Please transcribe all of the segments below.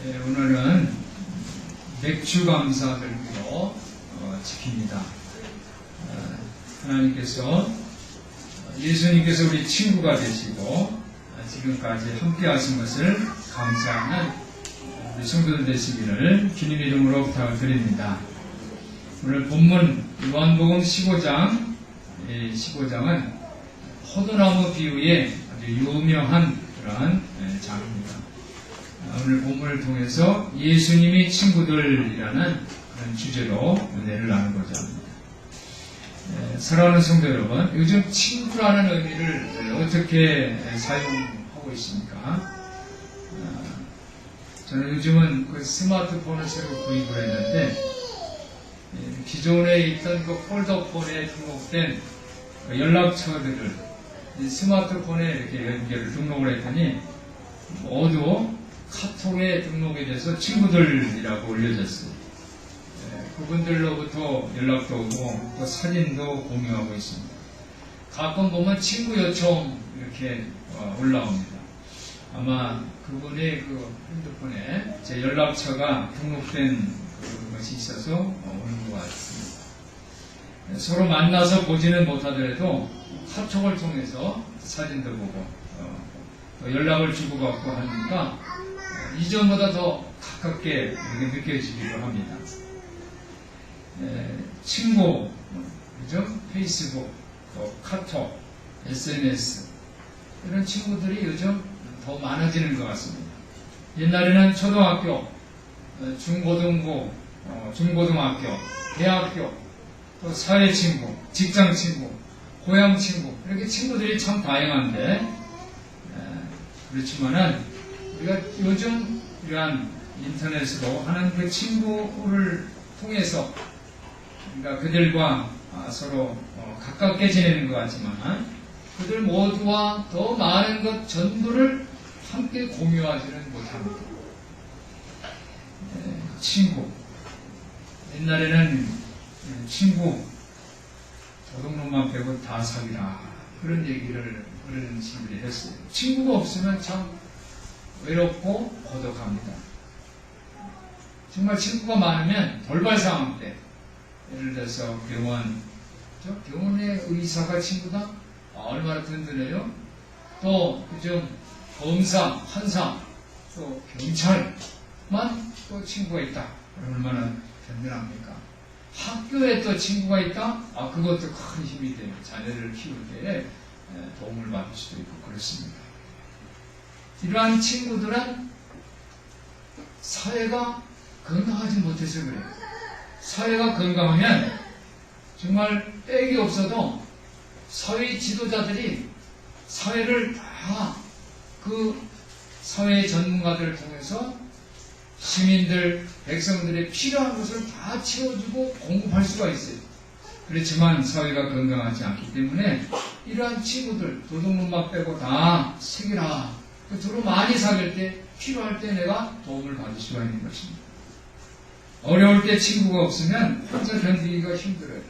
오늘은 맥주 감사 들기로 지킵니다. 하나님께서 예수님께서 우리 친구가 되시고 지금까지 함께 하신 것을 감사하는 우리 성도들 되시기를 주님 이름으로 부탁을 드립니다. 오늘 본문 요한복음 15장 15장은 포도나무 비유의 아주 유명한 그러한 장입니다. 오늘 본문을 통해서 예수님이 친구들이라는 그런 주제로 은혜를 나누고자 합니다. 사랑하는 성도 여러분, 요즘 친구라는 의미를 어떻게 사용하고 있습니까? 저는 요즘은 그 스마트폰을 새로 구입을 했는데 기존에 있던 그 폴더폰에 등록된 그 연락처들을 스마트폰에 이렇게 연결을 등록을 했더니 모두 카톡에 등록이 돼서 친구들이라고 올려졌어요. 그분들로부터 연락도 오고 또 사진도 공유하고 있습니다. 가끔 보면 친구 요청 이렇게 올라옵니다. 아마 그분의 그 핸드폰에 제 연락처가 등록된 것이 있어서 오는 것 같습니다. 서로 만나서 보지는 못하더라도 카톡을 통해서 사진도 보고 연락을 주고받고 하니까 이전보다 더 가깝게 느껴지기도 합니다. 친구, 그죠? 페이스북, 또 카톡, SNS 이런 친구들이 요즘 더 많아지는 것 같습니다. 옛날에는 초등학교, 중고등학교, 대학교, 또 사회 친구, 직장 친구, 고향 친구 이렇게 친구들이 참 다양한데 그렇지만은 우리가 요즘 이러한 인터넷으로 하는 그 친구를 통해서 그러니까 그들과 서로 가깝게 지내는 것 같지만 그들 모두와 더 많은 것 전부를 함께 공유하지는 못합니다. 친구. 옛날에는 친구 도둑놈만 빼고 다 사귀라 그런 얘기를 그런 친구들이 했어요. 친구가 없으면 참 외롭고 고독합니다. 정말 친구가 많으면 돌발 상황 때 예를 들어서 병원의 의사가 친구다? 얼마나 든든해요? 또 요즘 검사, 판사, 또 경찰만 또 친구가 있다. 얼마나 든든합니까? 학교에 또 친구가 있다? 그것도 큰 힘이 돼요. 자녀를 키울 때 도움을 받을 수도 있고 그렇습니다. 이러한 친구들은 사회가 건강하지 못해서 그래요. 사회가 건강하면 정말 빽이 없어도 사회 지도자들이 사회를 다 그 사회 전문가들을 통해서 시민들, 백성들의 필요한 것을 다 채워주고 공급할 수가 있어요. 그렇지만 사회가 건강하지 않기 때문에 이러한 친구들, 도둑놈만 빼고 다 새기라. 주로 많이 사귈 때, 필요할 때 내가 도움을 받을 수가 있는 것입니다. 어려울 때 친구가 없으면 혼자 견디기가 힘들어요.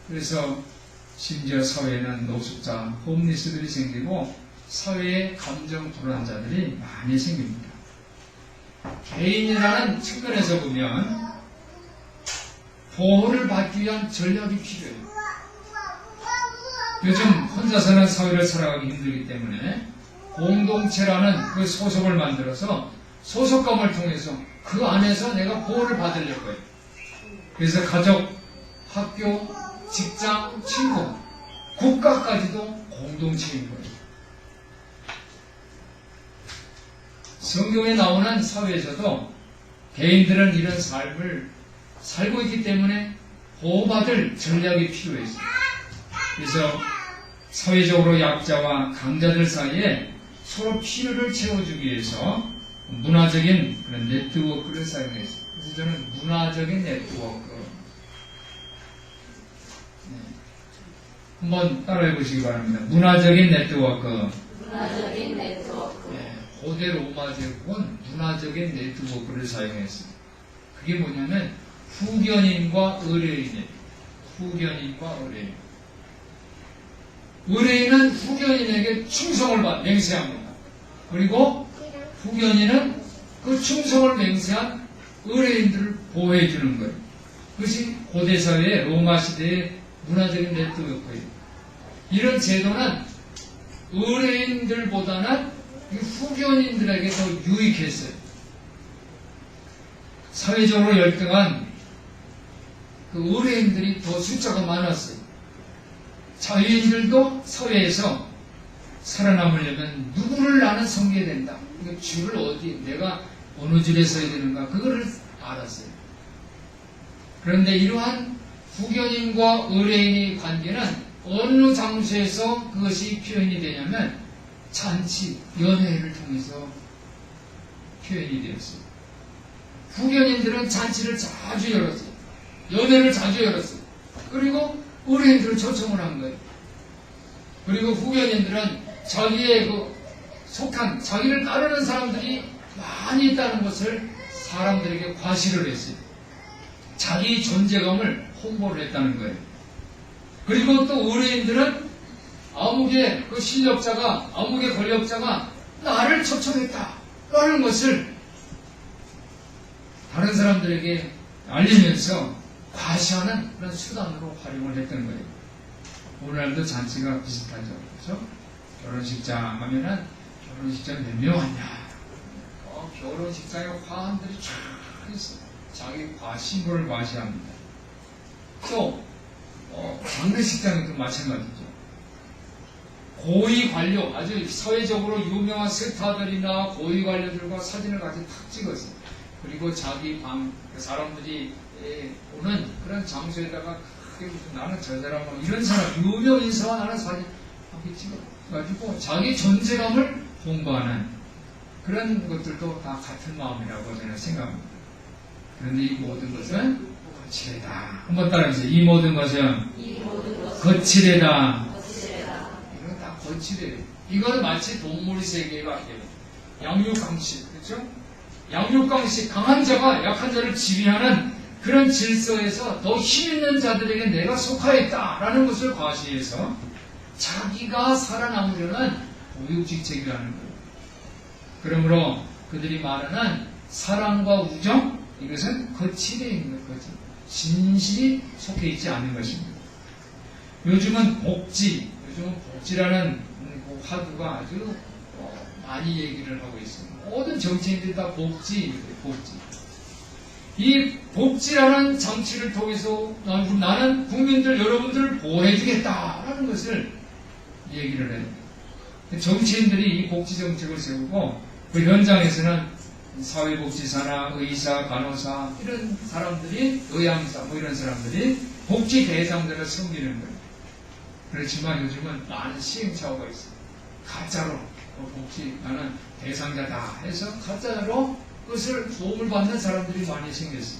그래서 심지어 사회에는 노숙자, 홈리스들이 생기고 사회에 감정 불안자들이 많이 생깁니다. 개인이라는 측면에서 보면 보호를 받기 위한 전략이 필요해요. 요즘 혼자서는 사회를 살아가기 힘들기 때문에 공동체라는 그 소속을 만들어서 소속감을 통해서 그 안에서 내가 보호를 받으려고 해요. 그래서 가족, 학교, 직장, 친구, 국가까지도 공동체인 거예요. 성경에 나오는 사회에서도 개인들은 이런 삶을 살고 있기 때문에 보호받을 전략이 필요했어요. 그래서 사회적으로 약자와 강자들 사이에 서로 필요를 채워주기 위해서 문화적인 그런 네트워크를 사용했어요. 그래서 저는 문화적인 네트워크 한번 따라해 보시기 바랍니다. 문화적인 네트워크. 문화적인 네트워크. 고대 로마 제국은 문화적인 네트워크를 사용했어요. 그게 뭐냐면 후견인과 의뢰인이에요. 후견인과 의뢰인. 의뢰인은 후견인에게 충성을 맹세합니다. 그리고 후견인은 그 충성을 맹세한 의뢰인들을 보호해 주는 거예요. 그것이 고대 사회의 로마 시대의 문화적인 네트워크예요. 이런 제도는 의뢰인들보다는 후견인들에게 더 유익했어요. 사회적으로 열등한 그 의뢰인들이 더 숫자가 많았어요. 자유인들도 사회에서 살아남으려면 누구를 나는 섬겨야 된다. 그 줄을 어디, 내가 어느 줄에 서야 되는가, 그거를 알았어요. 그런데 이러한 후견인과 의뢰인의 관계는 어느 장소에서 그것이 표현이 되냐면 잔치, 연회를 통해서 표현이 되었어요. 후견인들은 잔치를 자주 열었어요. 연회를 자주 열었어요. 그리고 의뢰인들을 초청을 한 거예요. 그리고 후견인들은 자기의 속한, 자기를 따르는 사람들이 많이 있다는 것을 사람들에게 과시를 했어요. 자기 존재감을 홍보를 했다는 거예요. 그리고 또 의뢰인들은 아무개 그 실력자가, 아무개 권력자가 나를 초청했다 라는 것을 다른 사람들에게 알리면서 과시하는 그런 수단으로 활용을 했던 거예요. 오늘날도 잔치가 비슷하죠. 그렇죠? 결혼식장 하면은 결혼식장 몇 명 왔냐? 결혼식장에 화환들이 쫙 있어요. 자기 신부를 과시합니다. 또 장례식장에도 마찬가지죠. 고위 관료, 아주 사회적으로 유명한 스타들이나 고위 관료들과 사진을 같이 탁 찍었어요. 그리고 자기 방, 사람들이 오는 그런 장소에다가 크게 무슨 나는 저 사람하고 이런 사람, 유명 인사와 나는 사진 이렇게 찍어가지고 자기 존재감을 홍보하는 그런 것들도 다 같은 마음이라고 저는 생각합니다. 그런데 이 모든 것은 거칠애다. 한번 따라해보세요. 이 모든 것은 거칠애다. 이건 다 거칠애요. 이건 마치 동물 세계에 같아요. 양육강식, 그렇죠? 양육강식, 강한 자가 약한 자를 지휘하는 그런 질서에서 더 힘있는 자들에게 내가 속하였다라는 것을 과시해서 자기가 살아남으려는 보육직책이라는 거예요. 그러므로 그들이 말하는 사랑과 우정, 이것은 거칠에 있는 거지. 진실이 속해 있지 않은 것입니다. 요즘은 복지라는 화두가 아주 많이 얘기를 하고 있습니다. 모든 정치인들이 다 복지. 이 복지라는 장치를 통해서 나는 국민들, 여러분들을 보호해주겠다라는 것을 얘기를 해요. 정치인들이 이 복지 정책을 세우고 그 현장에서는 사회복지사나 의사, 간호사 이런 사람들이, 의향사 이런 사람들이 복지 대상자를 섬기는 거예요. 그렇지만 요즘은 많은 시행착오가 있어요. 가짜로 복지 나는 대상자다 해서 가짜로 그것을 도움을 받는 사람들이 많이 생겼어요.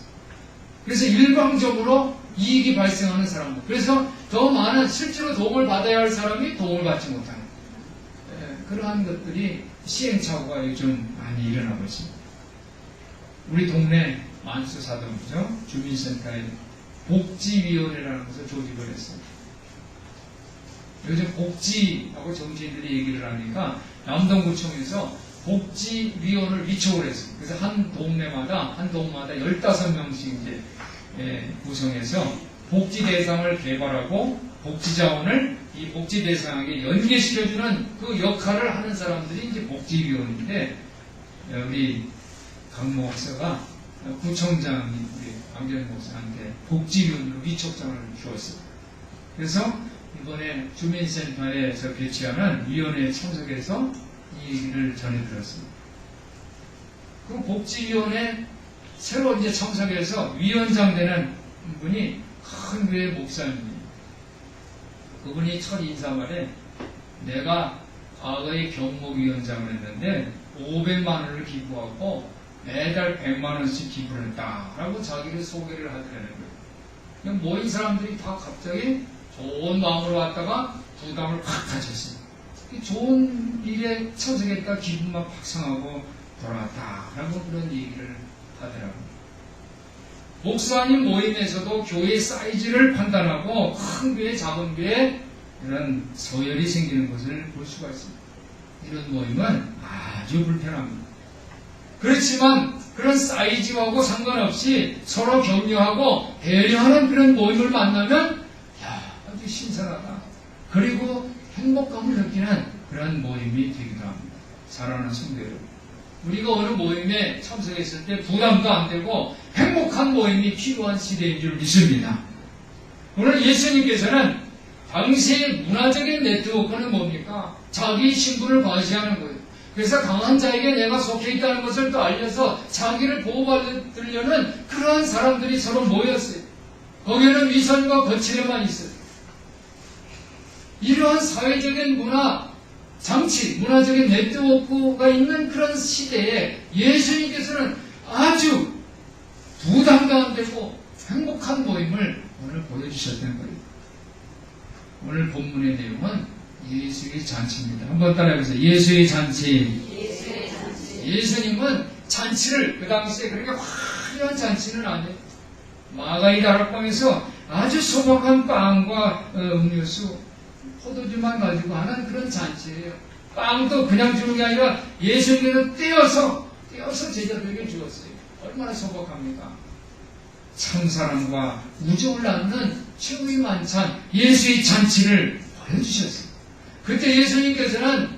그래서 일방적으로 이익이 발생하는 사람들, 그래서 더 많은 실제로 도움을 받아야 할 사람이 도움을 받지 못하는 그러한 것들이 시행착오가 요즘 많이 일어나고 있습니다. 우리 동네 만수사동이죠. 주민센터에 복지위원회라는 것을 조직을 했어요. 요즘 복지하고 정치인들이 얘기를 하니까 남동구청에서 복지위원을 위촉을 했어요. 그래서 한 동마다 15명씩 이제 구성해서 복지 대상을 개발하고 복지 자원을 이 복지 대상에게 연계시켜주는 그 역할을 하는 사람들이 이제 복지위원인데, 우리 강 목사가 구청장이 우리 강전 목사한테 복지위원으로 위촉장을 주었어요. 그래서 이번에 주민센터에서 개최하는 위원회에 참석해서 이 얘기를 전해드렸습니다. 그 복지위원회 새로 이제 참석해서 위원장 되는 분이 큰 교회 목사입니다. 그분이 첫 인사말에 내가 과거에 경목위원장을 했는데 500만 원을 기부하고 매달 100만 원씩 기부를 했다라고 자기를 소개를 하더라는 거예요. 그냥 모인 사람들이 다 갑자기 좋은 마음으로 왔다가 부담을 확 가졌어요. 좋은 일에 참석했다 기분만 확상하고 돌아왔다라고 그런 얘기를 하더라고요. 목사님 모임에서도 교회 사이즈를 판단하고 큰 교회, 작은 교회 이런 서열이 생기는 것을 볼 수가 있습니다. 이런 모임은 아주 불편합니다. 그렇지만 그런 사이즈하고 상관없이 서로 격려하고 배려하는 그런 모임을 만나면 아주 신선하다. 그리고 행복감을 느끼는 그런 모임이 되기도 합니다. 사랑하는 성도 여러분, 우리가 어느 모임에 참석했을 때 부담도 안 되고 행복한 모임이 필요한 시대인 줄 믿습니다. 오늘 예수님께서는 당시의 문화적인 네트워크는 뭡니까? 자기 신분을 과시하는 거예요. 그래서 강한 자에게 내가 속해 있다는 것을 또 알려서 자기를 보호받으려는 그러한 사람들이 서로 모였어요. 거기에는 위선과 거칠에만 있어요. 이러한 사회적인 문화, 장치, 문화적인 네트워크가 있는 그런 시대에 예수님께서는 아주 부담도 안 되고 행복한 모임을 오늘 보여주셨다는 거예요. 오늘 본문의 내용은 예수의 잔치입니다. 한번 따라해보세요. 예수의 잔치. 예수의 잔치. 예수님은 잔치를 그 당시에 그렇게 화려한 잔치는 아니에요. 마가의 다락방에서 아주 소박한 빵과 음료수, 포도주만 가지고 하는 그런 잔치예요. 빵도 그냥 주는 게 아니라 예수님께서 떼어서 제자들에게 주었어요. 얼마나 소박합니까? 참사랑과 우정을 나누는 최고의 만찬, 예수의 잔치를 보여주셨어요. 그때 예수님께서는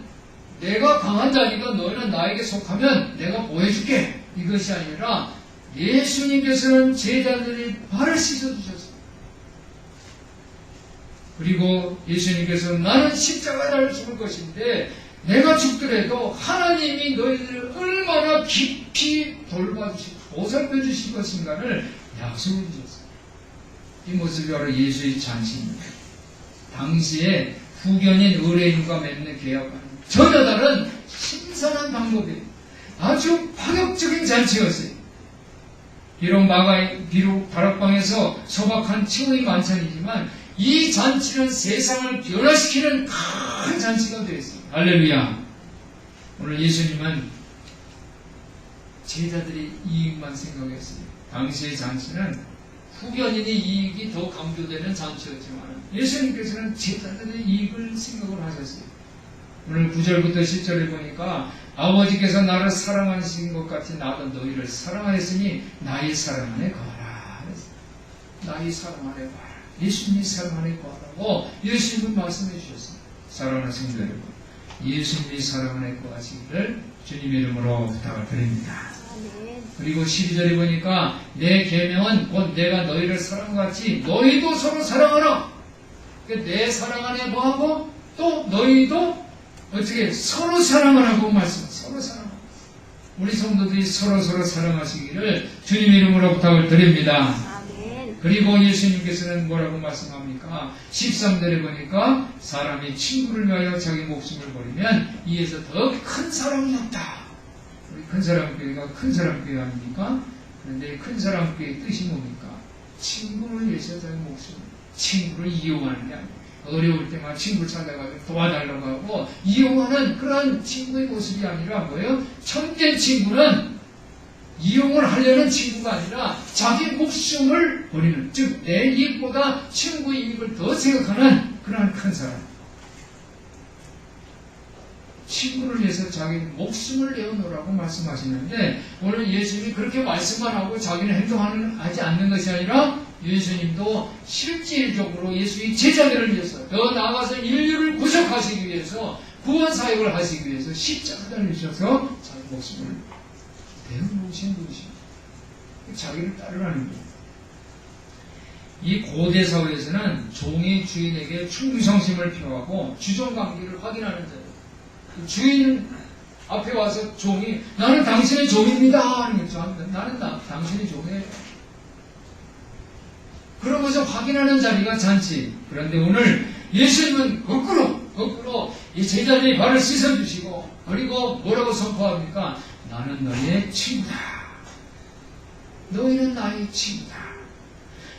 내가 강한 자니까 너희는 나에게 속하면 내가 보여줄게, 이것이 아니라 예수님께서는 제자들의 발을 씻어주셨어요. 그리고 예수님께서는 나는 십자가를 죽을 것인데 내가 죽더라도 하나님이 너희들을 얼마나 깊이 돌봐주시고 보살펴 주실 것인가를 약속해 주셨어요. 이 모습이 바로 예수의 잔치입니다. 당시에 후견인 의뢰인과 맺는 계약과는 전혀 다른 신선한 방법이에요. 아주 파격적인 잔치였어요. 비록 다락방에서 소박한 최후의 만찬이지만 이 잔치는 세상을 변화시키는 큰 잔치가 되었어요. 할렐루야. 오늘 예수님은 제자들의 이익만 생각했어요. 당시의 잔치는 후견인의 이익이 더 강조되는 잔치였지만 예수님께서는 제자들의 이익을 생각을 하셨어요. 오늘 9절부터 10절에 보니까 아버지께서 나를 사랑하신 것 같이 나도 너희를 사랑하였으니 나의 사랑 안에 거하라. 나의 사랑 안에 거하라. 예수님이 사랑 안에 거하라고 예수님은 말씀해 주셨습니다. 사랑하는 성도 여러분, 예수님이 사랑 안에 거하시기를 주님의 이름으로 부탁을 드립니다. 그리고 12절에 보니까 내 계명은 곧 내가 너희를 사랑같이 너희도 서로 사랑하라. 내 사랑 안에 뭐하고 또 너희도 어떻게 서로 사랑하라고 말씀. 서로 사랑. 우리 성도들이 서로 사랑하시기를 주님의 이름으로 부탁을 드립니다. 아멘. 그리고 예수님께서는 뭐라고 말씀합니까? 13절에 보니까 사람이 친구를 위하여 자기 목숨을 버리면 이에서 더 큰 사랑이 없다. 우리 큰 사람 교회가 큰 사람 교회 아닙니까? 그런데 큰 사람 교회의 뜻이 뭡니까? 친구를 위해서 자기 목숨, 친구를 이용하는 게 아니에요. 어려울 때만 친구 찾아가지고 도와달라고 하고 이용하는 그런 친구의 모습이 아니라 뭐예요? 참된 친구는 이용을 하려는 친구가 아니라 자기 목숨을 버리는, 즉 내 이익보다 친구의 이익을 더 생각하는 그러한 큰 사람. 친구를 위해서 자기 목숨을 내어놓으라고 말씀하시는데 오늘 예수님이 그렇게 말씀만 하고 자기는 행동하지 않는 것이 아니라 예수님도 실질적으로 예수의 제자들을 위해서 더 나아가서 인류를 구속하시기 위해서 구원 사역을 하시기 위해서 십자가를 주셔서 자기 목숨을 내어놓으신 분이십니다. 자기를 따르라는 거예요. 이 고대 사회에서는 종이 주인에게 충성심을 표하고 주종관계를 확인하는 자예요. 주인 앞에 와서 종이 나는 당신의 종입니다 하는 거죠. 나는 당신의 종이에요. 그러면서 확인하는 자리가 잔치. 그런데 오늘 예수님은 거꾸로 이 제자들의 발을 씻어주시고 그리고 뭐라고 선포합니까? 나는 너희의 친구다. 너희는 나의 친구다.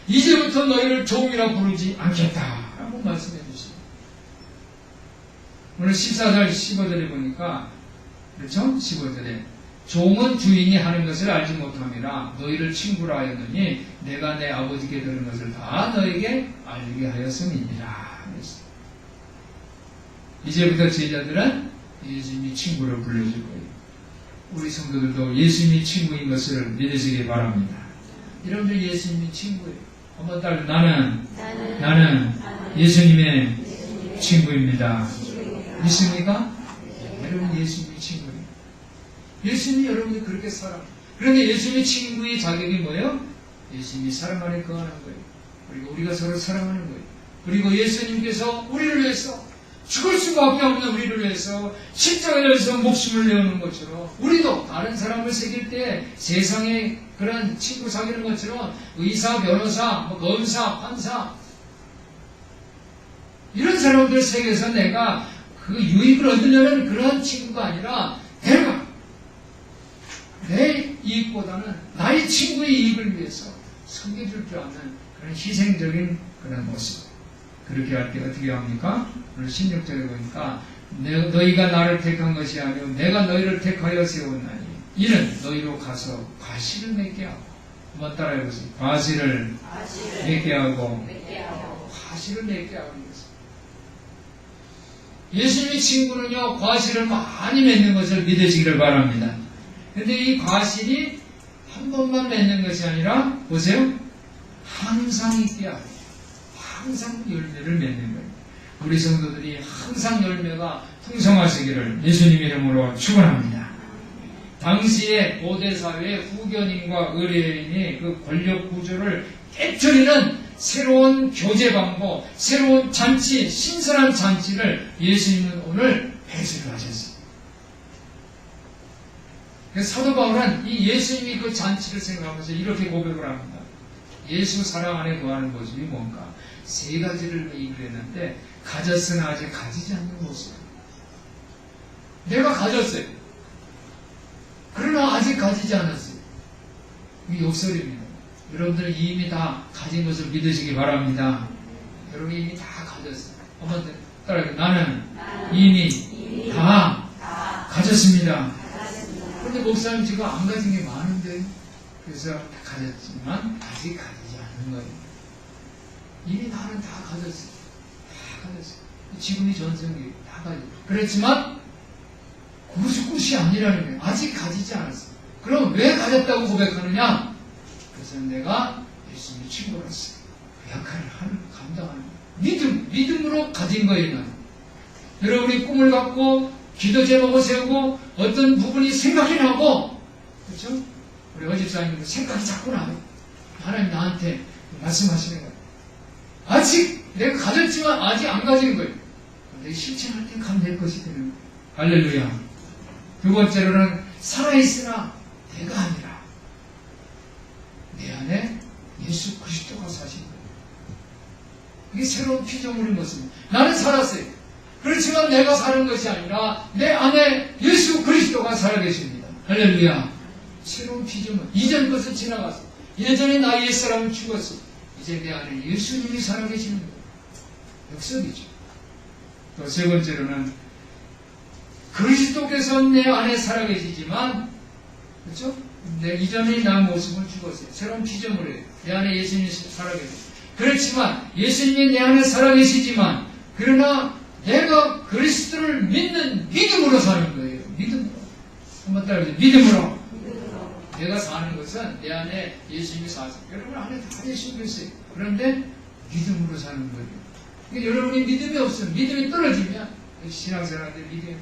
이제부터 너희를 종이라 부르지 않겠다 라고 말씀해 주십니다. 오늘 14절 15절에 보니까 그렇죠? 15절에 종은 주인이 하는 것을 알지 못함이라 너희를 친구라 하였느니 내가 내 아버지께 들은 것을 다 너에게 알게 하였음이니라. 이제부터 제자들은 예수님이 친구를 불러줄 거예요. 우리 성도들도 예수님이 친구인 것을 믿으시기 바랍니다. 여러분들 예수님이 친구예요. 한번 따라 나는 예수님의 친구입니다. 믿습니까? 여러분 예수님이 친구예요. 예수님이 여러분이 그렇게 사랑해요. 그런데 예수님의 친구의 자격이 뭐예요? 예수님이 사랑 안에 거하는 거예요. 그리고 우리가 서로 사랑하는 거예요. 그리고 예수님께서 우리를 위해서 죽을 수밖에 없는 우리를 위해서 십자가에서 목숨을 내어놓은 것처럼 우리도 다른 사람을 새길 때 세상에 그런 친구 사귀는 것처럼 의사, 변호사, 검사, 판사 이런 사람들 새겨서 내가 그 유익을 얻으려는 그런 친구가 아니라 내가 내 이익보다는 나의 친구의 이익을 위해서 섬겨줄 줄 아는 그런 희생적인 그런 모습. 그렇게 할 때 어떻게 합니까? 오늘 16절에 보니까 너희가 나를 택한 것이 아니오 내가 너희를 택하여 세웠나니 이는 너희로 가서 과실을 맺게 하고 한번 따라해 보세요. 과실을 맺게 하고 과실을 맺게 하고 예수님의 친구는요 과실을 많이 맺는 것을 믿으시기를 바랍니다. 근데 이 과실이 한 번만 맺는 것이 아니라 보세요. 항상 있게 하고 항상 열매를 맺는 거예요. 우리 성도들이 항상 열매가 풍성하시기를 예수님 이름으로 축원합니다. 당시의 고대사회의 후견인과 의뢰인의 그 권력 구조를 깨트리는 새로운 교제 방법, 새로운 잔치, 신선한 잔치를 예수님은 오늘 배설을 하셨어요. 그래서 사도 바울은 이 예수님이 그 잔치를 생각하면서 이렇게 고백을 합니다. 예수 사랑 안에 거하는 모습이 뭔가? 세 가지를 얘기를 했는데 가졌으나 아직 가지지 않는 모습. 내가 가졌어요. 그러나 아직 가지지 않았어요. 이게 욕설입니다. 여러분들 이미 다 가진 것을 믿으시기 바랍니다. 여러분 이미 다 가졌어요. 한번 따라해요. 나는 이미 다 가졌습니다. 그런데 목사님 지금 안 가진 게 많은데 그래서 다 가졌지만 아직 가지지 않는 거예요. 이미 나는 다 가졌어요. 다 가졌어요. 지금이 전성기 다 가졌어요. 그렇지만 그것이 끝이 아니라는 거예요. 아직 가지지 않았어요. 그럼 왜 가졌다고 고백하느냐? 그래서 내가 예수님의 친구로서 그 역할을 감당하는 거예요. 믿음으로 가진 거예요. 여러분이 꿈을 갖고 기도 제목을 세우고 어떤 부분이 생각이 나고 그렇죠? 우리 어집사님도 생각이 자꾸 나요. 하나님 나한테 말씀하시는 거예요. 아직 내가 가졌지만 아직 안 가진 거예요. 근데 실천할 때 감될 것이 되는 거예요. 할렐루야. 두 번째로는 살아있으나 내가 아니라 내 안에 예수 그리스도가 사신 거예요. 이게 새로운 피조물인 것입니다. 나는 살았어요. 그렇지만 내가 사는 것이 아니라 내 안에 예수 그리스도가 살아계십니다. 할렐루야. 새로운 피조물. 이전 것은 지나갔어. 예전에 나 옛사람은 죽었어. 이제 내 안에 예수님이 살아계시는 거예요. 역설이죠. 또 세 번째로는 그리스도께서 내 안에 살아계시지만 그렇죠? 이전에 나 모습은 죽었어요. 새로운 피조물이에요. 내 안에 예수님이 살아계세요. 그렇지만 예수님이 내 안에 살아계시지만 그러나 내가 그리스도를 믿는 믿음으로 사는 거예요. 믿음으로. 한번 따라해보세요. 믿음으로. 내가 사는 것은 내 안에 예수님이 사세요. 여러분 안에 다 예수님이 있어요. 그런데 믿음으로 사는 거예요. 그러니까 여러분이 믿음이 없으면 믿음이 떨어지면 신앙생활들 믿음이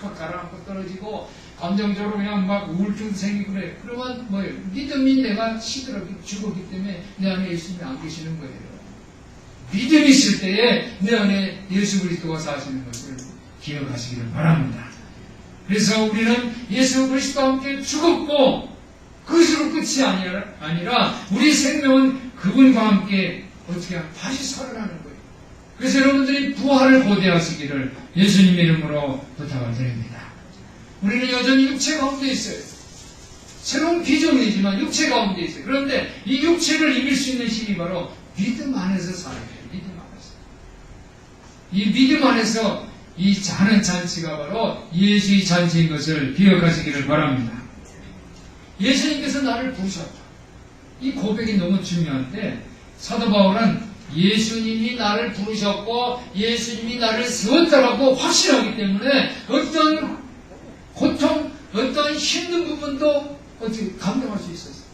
팍팍 가라앉고 떨어지고 감정적으로 그냥 막 우울증도 생기고 그래요. 그러면 뭐예요? 믿음이 내가 죽었기 때문에 내 안에 예수님이 안 계시는 거예요. 믿음이 있을 때에 내 안에 예수 그리스도가 사시는 것을 기억하시기를 바랍니다. 그래서 우리는 예수 그리스도와 함께 죽었고 그것으로 끝이 아니라 우리 생명은 그분과 함께 어떻게 하면 다시 살아나는 거예요. 그래서 여러분들이 부활을 고대하시기를 예수님 이름으로 부탁을 드립니다. 우리는 여전히 육체 가운데 있어요. 새로운 비전이지만 육체 가운데 있어요. 그런데 이 육체를 이길 수 있는 힘이 바로 믿음 안에서 살아야 돼요. 믿음 안에서. 이 믿음 안에서 이 하는 잔치가 바로 예수의 잔치인 것을 기억하시기를 바랍니다. 예수님께서 나를 부르셨다. 이 고백이 너무 중요한데 사도 바울은 예수님이 나를 부르셨고 예수님이 나를 세웠다라고 확신하기 때문에 어떤 고통, 어떠한 힘든 부분도 어떻게 감당할 수 있었어요.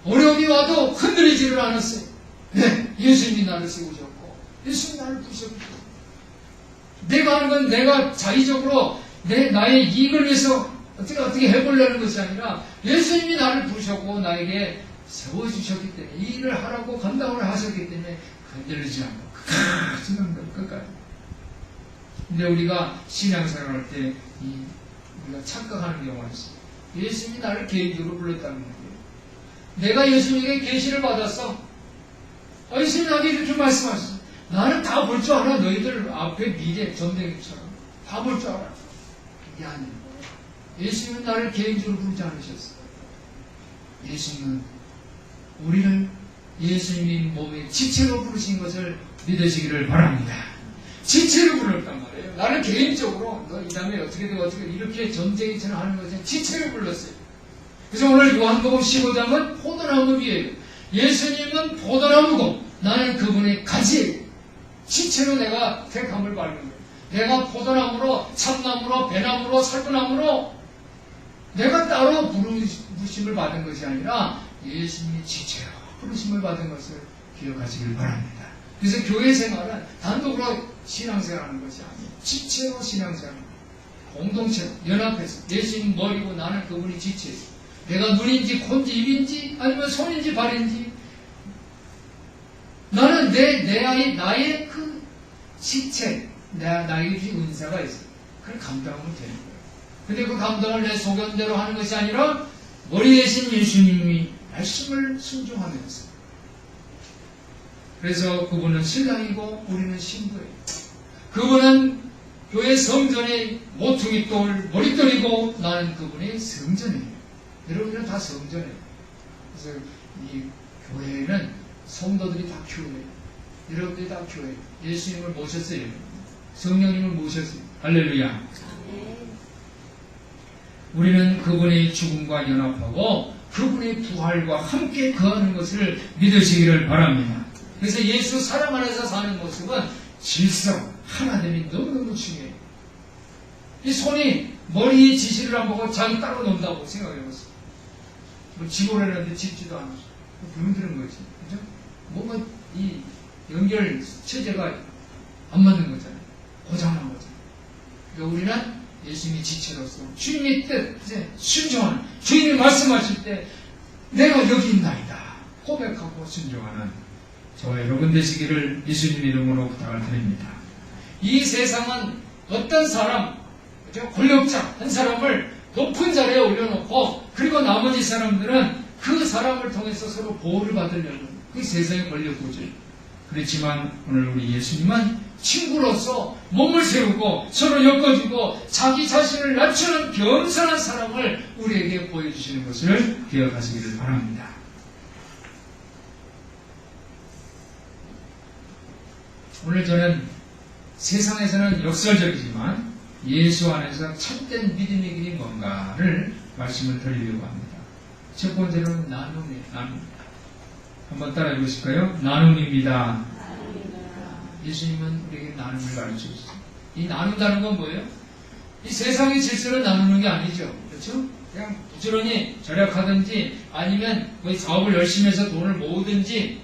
어려움이 와도 흔들리지를 않았어요. 네, 예수님이 나를 세우셨고 예수님이 나를 부셨고 내가 하는 건 내가 자의적으로 나의 이익을 위해서 어떻게 해보려는 것이 아니라 예수님이 나를 부르셨고 나에게 세워주셨기 때문에 이 일을 하라고 감당을 하셨기 때문에 흔들리지 않고 끝까지. 근데 우리가 신앙생활 할 때 우리가 착각하는 경우가 있어요. 예수님이 나를 개인적으로 불렀다는 거예요. 내가 예수님에게 계시를 받았어. 예수님이 나에게 이렇게 말씀하셨어. 나는 다 볼 줄 알아. 너희들 앞에 미래 전쟁처럼 다 볼 줄 알아. 이게 아니에요. 예수님은 나를 개인적으로 부르지 않으셨어요. 예수님은 우리를 예수님이 몸의 지체로 부르신 것을 믿으시기를 바랍니다. 지체로 불렀단 말이에요. 나를 개인적으로 너 이 다음에 어떻게 되고 이렇게 전쟁이처럼 하는 것은 지체로 불렀어요. 그래서 오늘 요한복음 15장은 포도나무 위에요. 예수님은 포도나무고 나는 그분의 가지예요. 지체로 내가 택함을 받는 거예요. 내가 포도나무로 참나무로 배나무로 살구나무로 내가 따로 부르심을 받은 것이 아니라 예수님이 지체로 부르심을 받은 것을 기억하시길 바랍니다. 그래서 교회 생활은 단독으로 신앙생활하는 것이 아니에요. 지체로 신앙생활, 공동체로 연합해서 예수님 머리고 나는 그분이 지체예요. 내가 눈인지 코인지 입인지 아니면 손인지 발인지 나는 나의 그 지체, 나에게 주신 은사가 있어요. 그걸 감당하면 되는 거예요. 근데 그 감당을 내 소견대로 하는 것이 아니라 머리 대신 예수님이 말씀을 순종하면서 그래서 그분은 신랑이고 우리는 신부예요. 그분은 교회 성전의 모퉁이 돌 머릿돌이고 나는 그분의 성전이에요. 여러분들은 다 성전이에요. 그래서 이 교회는 성도들이 다 교회예요. 여러분들이 다 교회예요. 예수님을 모셨어요. 성령님을 모셨어요. 할렐루야. 우리는 그분의 죽음과 연합하고 그분의 부활과 함께 거하는 것을 믿으시기를 바랍니다. 그래서 예수 사랑 안에서 사는 모습은 질서, 하나됨이 너무너무 중요해요. 이 손이 머리에 지시를 안 보고 자기 따로 논다고 생각해봤어요. 뭐 집어내는데 집지도 않았어. 불들은 거지. 그죠? 뭔가 이 연결 체제가 안 맞는 거잖아요. 고장난 거잖아요. 그러니까 우리는 예수님이 지체로서 주님의 뜻, 이제 순종하는 주님이 말씀하실 때 내가 여기 있나이다 고백하고 순종하는 저와 여러분 되시기를 예수님 이름으로 부탁을 드립니다. 이 세상은 어떤 사람, 권력자 한 사람을 높은 자리에 올려놓고 그리고 나머지 사람들은 그 사람을 통해서 서로 보호를 받으려는 그 세상의 권력 구조예요. 그렇지만 오늘 우리 예수님은 친구로서 몸을 세우고 서로 엮어주고 자기 자신을 낮추는 겸손한 사람을 우리에게 보여주시는 것을 기억하시기를 바랍니다. 오늘 저는 세상에서는 역설적이지만 예수 안에서 참된 믿음의 길이 뭔가를 말씀을 드리려고 합니다. 첫 번째로는 나눔이에요. 나눔. 한번 따라해 보실까요? 나눔입니다. 예수님은 우리에게 나눔을 가르쳐주셨어요. 이 나눈다는 건 뭐예요? 이 세상의 질서를 나누는 게 아니죠. 그렇죠? 그냥 부지런히 절약하든지 아니면 뭐 사업을 열심히 해서 돈을 모으든지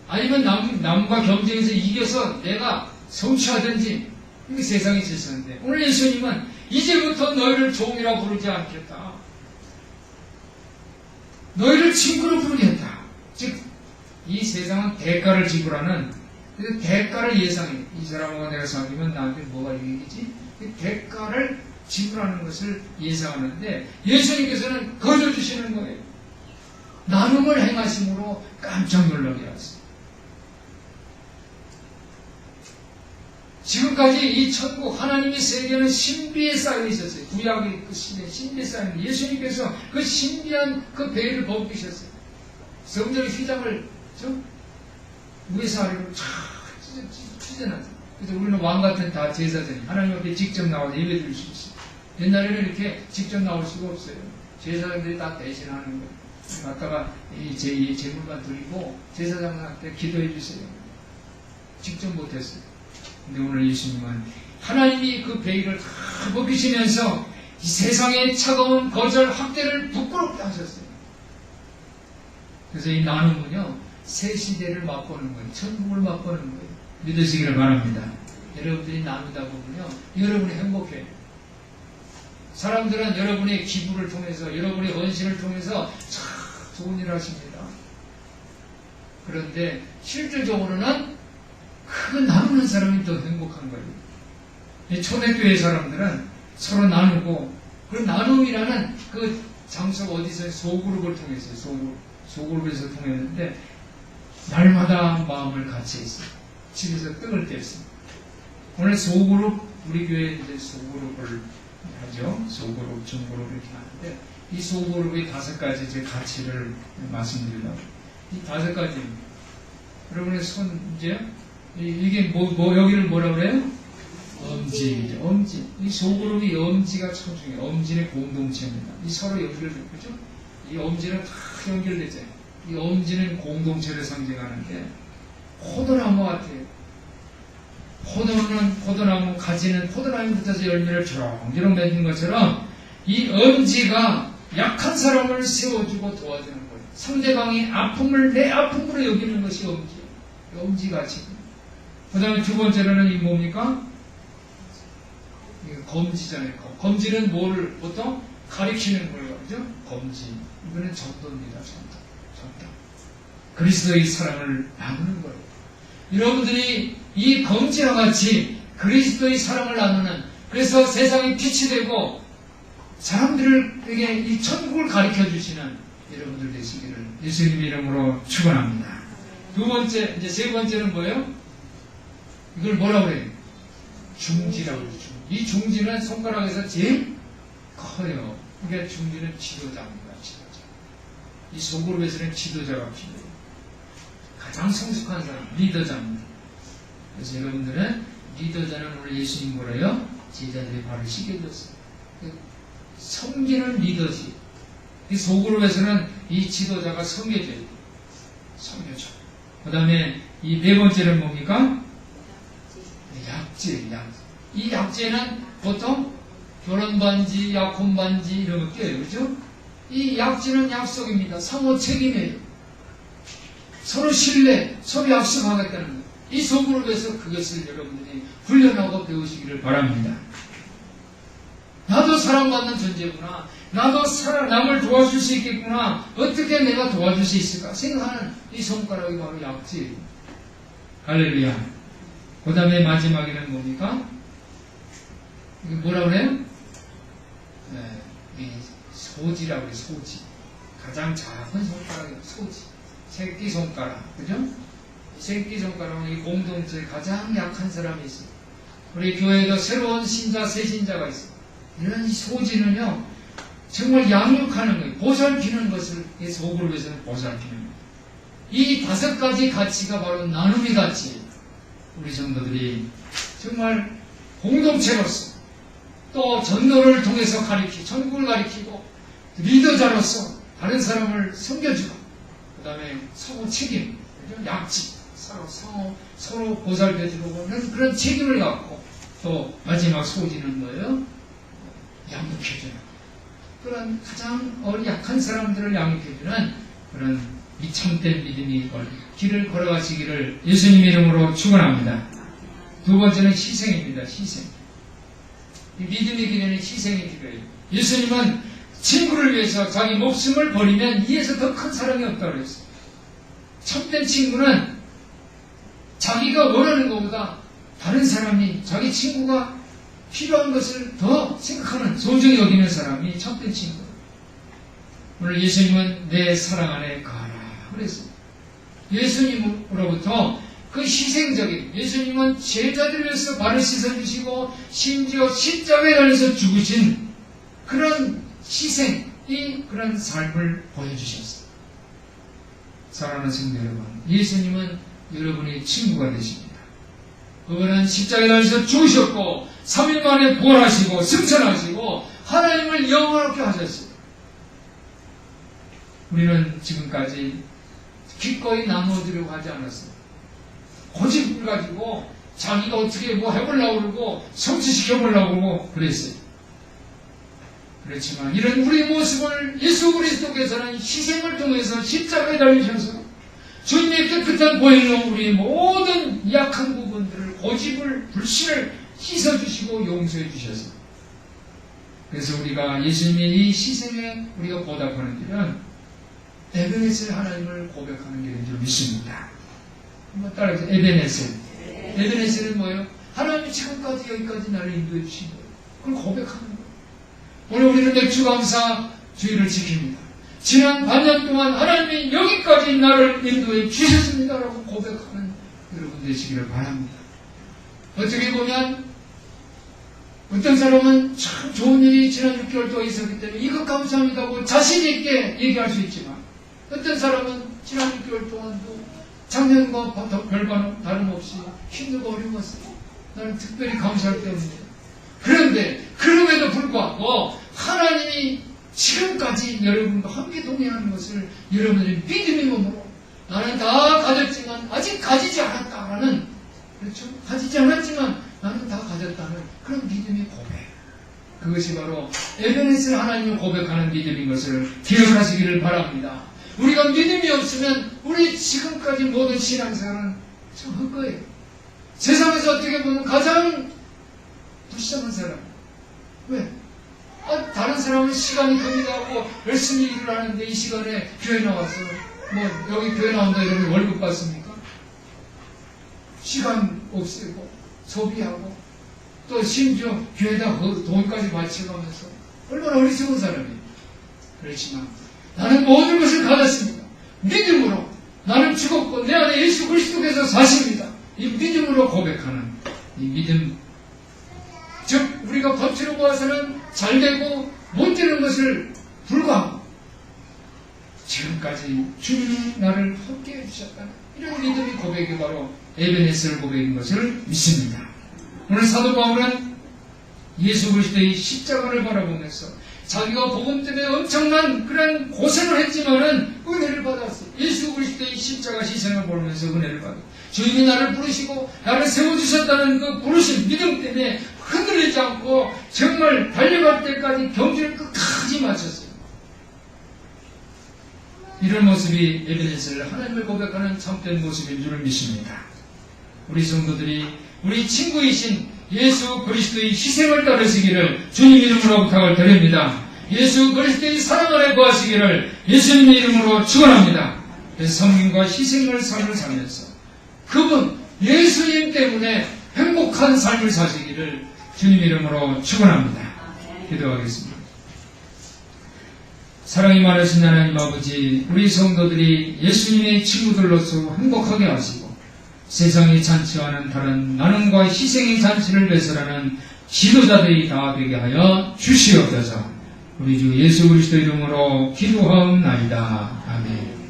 아니면 남과 경쟁에서 이겨서 내가 성취하든지 이게 세상의 질서인데 오늘 예수님은 이제부터 너희를 종이라 부르지 않겠다. 너희를 친구로 부르겠다. 즉 이 세상은 대가를 지불하는 그 대가를 예상해. 이 사람과 내가 사귀면 나한테 뭐가 유익이지? 그 대가를 지불하는 것을 예상하는데 예수님께서는 거저주시는 거예요. 나눔을 행하심으로 깜짝 놀라게 하셨어요. 지금까지 이 천국 하나님의 세계는 신비에 쌓여 있었어요. 구약의 그 시대에 신비에 쌓여 있는데 예수님께서 그 신비한 그 베일을 벗기셨어요. 성전의 휘장을 위에서 아래로 쫙 찢어놨어요. 그래서 우리는 왕같은 다 제사장이 하나님 앞에 직접 나와서 예배 드릴 수 있어요. 옛날에는 이렇게 직접 나올 수가 없어요. 제사장들이 다 대신하는 거예요. 갔다가 이 제물만 드리고 제사장한테 기도해 주세요. 직접 못했어요. 근데 오늘 예수님은 하나님이 그 베일을 다 벗기시면서 이 세상의 차가운 거절 학대를 부끄럽게 하셨어요. 그래서 이 나눔은요, 새 시대를 맛보는 거예요. 천국을 맛보는 거예요. 믿으시기를 바랍니다. 여러분들이 나누다 보면요, 여러분이 행복해요. 사람들은 여러분의 기부를 통해서, 여러분의 헌신을 통해서 참 좋은 일을 하십니다. 그런데 실질적으로는 그 나누는 사람이 더 행복한 거예요. 이 초대교회 사람들은 서로 나누고, 그 나눔이라는 그 장소가 어디서 소그룹을 통해서, 소그룹에서 통했는데, 날마다 마음을 같이 했어요. 집에서 떡을 뗐어요. 오늘 소그룹, 우리 교회에 이제 소그룹을 하죠. 소그룹, 중그룹 이렇게 하는데, 이 소그룹의 5가지 제 가치를 말씀드리려고. 이 5가지. 여러분의 손, 이제, 이게 여기를 뭐라 그래요? 엄지. 엄지. 이 소그룹이 엄지가 참 중요해요. 엄지는 공동체입니다. 이 서로 연결되죠. 그죠? 이 엄지는 다 연결되죠. 이 엄지는 공동체를 상징하는데, 포도나무 같아요. 포도나무 가지는 포도나무 붙어서 열매를 주렁주렁 맺는 것처럼 이 엄지가 약한 사람을 세워주고 도와주는 거예요. 상대방의 아픔을 내 아픔으로 여기는 것이 엄지예요. 엄지가치. 그 다음에 2번째로는 이 뭡니까? 검지잖아요. 검지는 뭐를 보통 가리키는 거예요. 그죠? 검지. 이거는 전도입니다. 전도. 그리스도의 사랑을 나누는 거예요. 여러분들이 이 검지와 같이 그리스도의 사랑을 나누는, 그래서 세상이 빛이 되고 사람들에게 이 천국을 가르쳐 주시는 여러분들 되시기를 예수님 이름으로 축원합니다. 2번째, 이제 3번째는 뭐예요? 이걸 뭐라고 그래요? 중지라고 그러죠. 이 중지는 손가락에서 제일 커요. 그러니까 중지는 지도자입니다. 지도자. 이 소그룹에서는 지도자가 필요해요. 가장 성숙한 사람, 리더자입니다. 그래서 여러분들은 리더자는 오늘 예수님 뭐래요? 제자들의 발을 씻겨줬어요. 섬기는 리더십. 이 소그룹에서는 이 지도자가 섬겨줘야 돼요. 섬겨줘. 그 다음에 이 4번째는 뭡니까? 약재. 이 약재는 보통 결혼반지, 약혼반지 이런 거 껴요. 그죠? 이 약재는 약속입니다. 상호 책임이에요. 서로 신뢰, 서로 약속하겠다는 거예요. 이 소그룹에서 그것을 여러분들이 훈련하고 배우시기를 바랍니다. 나도 사랑받는 존재구나. 나도 남을 도와줄 수 있겠구나. 어떻게 내가 도와줄 수 있을까 생각하는 이 손가락이 바로 약지예요. 할렐루야. 그 다음에 마지막에는 뭡니까? 이게 뭐라 그래요? 이 소지라고 해요. 소지. 가장 작은 손가락이 소지. 새끼손가락. 그죠? 새끼손가락은 이 공동체에 가장 약한 사람이 있어요. 우리 교회에도 새로운 신자, 새 신자가 있어요. 이런 소지는요, 정말 양육하는 거예요. 보살피는 것을 이 소그룹에서는 보살피는 거예요. 이 5가지 가치가 바로 나눔의 가치예요. 우리 성도들이 정말 공동체로서 또 전도를 통해서 천국을 가리키고 리더자로서 다른 사람을 섬겨주고 그 다음에 서로 책임, 약지, 서로 보살펴주고 하는 그런 책임을 갖고 또 마지막 소지는 뭐예요? 양육해주는 그런 가장 약한 사람들을 양육해주는 그런 이 참된 믿음이 길을 걸어가시기를 예수님 이름으로 축원합니다. 2번째는 희생입니다. 희생. 이 믿음의 길에는 희생이 필요해요. 예수님은 친구를 위해서 자기 목숨을 버리면 이에서 더 큰 사랑이 없다고 그랬어요. 참된 친구는 자기가 원하는 것보다 다른 사람이 자기 친구가 필요한 것을 더 생각하는 소중히 여기는 사람이 참된 친구. 오늘 예수님은 내 사랑 안에 가라 그랬어요. 예수님으로부터 그 희생적인 예수님은 제자들을 위해서 발을 씻어주시고 심지어 십자가에 달려서 죽으신 그런 희생이 그런 삶을 보여주셨어요. 사랑하는 성도 여러분, 예수님은 여러분의 친구가 되십니다. 그분은 십자가에 달려서 죽으셨고 3일 만에 부활하시고 승천하시고 하나님을 영원하게 하셨어요. 우리는 지금까지 기꺼이 나누어주려고 하지 않았어요. 고집을 가지고 자기가 어떻게 뭐 해보려고 그러고 성취시켜보려고 그러고 그랬어요. 그렇지만 이런 우리 모습을 예수 그리스도께서는 희생을 통해서 십자가에 달리셔서 주님의 깨끗한 보혈로 우리 모든 약한 부분들을 고집을 불신을 씻어주시고 용서해 주셔서 그래서 우리가 예수님의 이 희생에 우리가 보답하는 길은 에베네셀 하나님을 고백하는 길인 줄 믿습니다. 한번 따라해서 에베네셀. 에베네셀은 뭐예요? 하나님이 지금까지 여기까지 나를 인도해 주신 거예요. 그걸 고백하는 거예요. 오늘 우리는 맥주감사 주의를 지킵니다. 지난 반년 동안 하나님이 여기까지 나를 인도해 주셨습니다라고 고백하는 여러분 되시기를 바랍니다. 어떻게 보면 어떤 사람은 참 좋은 일이 지난 6개월 동안 있었기 때문에 이것 감사합니다고 자신 있게 얘기할 수 있지만 어떤 사람은 지난 6개월 동안도 작년과 별 다름없이 힘들고 어려웠어요. 나는 특별히 감사할 때 없는데 그런데 그럼에도 불구하고 하나님이 지금까지 여러분과 함께 동행하는 것을 여러분들이 믿음의 몸으로 나는 다 가졌지만 아직 가지지 않았다라는 그렇죠? 가지지 않았지만 나는 다 가졌다는 그런 믿음의 고백. 그것이 바로 에베네셀 하나님을 고백하는 믿음인 것을 기억하시기를 바랍니다. 우리가 믿음이 없으면 우리 지금까지 모든 신앙생활은 좀 헛거예요. 세상에서 어떻게 보면 가장 불쌍한 사람. 왜? 다른 사람은 시간이 금이하고 열심히 일을 하는데 이 시간에 교회 나와서 여기 교회 나온다 이러면 월급 받습니까? 시간 없애고 소비하고 또 심지어 교회에다 돈까지 바쳐가면서 얼마나 어리석은 사람이에요. 그렇지만 나는 모든 것을 가졌습니다. 믿음으로 나는 죽었고 내 안에 예수 그리스도께서 사십니다. 이 믿음으로 고백하는 이 믿음, 즉 우리가 겉으로 보아서는 잘되고 못되는 것을 불구하고 지금까지 주님이 나를 함께 해주셨다는 이런 믿음의 고백이 바로 에베네셀 고백인 것을 믿습니다. 오늘 사도 바울은 예수 그리스도의 십자가를 바라보면서 자기가 복음 때문에 엄청난 그런 고생을 했지만은 은혜를 받았어요. 예수 그리스도의 십자가 희생을 보면서 은혜를 받았어요. 주님이 나를 부르시고 나를 세워주셨다는 그 부르신 믿음 때문에 흔들리지 않고 정말 달려갈 때까지 경주를 끝까지 마쳤어요. 이런 모습이 에베네셀 하나님을 고백하는 참된 모습인 줄 믿습니다. 우리 성도들이 우리 친구이신 예수 그리스도의 희생을 따르시기를 주님 이름으로 부탁을 드립니다. 예수 그리스도의 사랑 안에 거하시기를 예수님의 이름으로 축원합니다. 그래서 성민과 희생을 삶을 살면서 그분 예수님 때문에 행복한 삶을 사시기를 주님 이름으로 축원합니다. 기도하겠습니다. 사랑이 많으신 하나님 아버지, 우리 성도들이 예수님의 친구들로서 행복하게 하시고 세상의 잔치와는 다른 나눔과 희생의 잔치를 배설하는 지도자들이 다 되게 하여 주시옵소서. 우리 주 예수 그리스도 이름으로 기도하옵나이다. 아멘.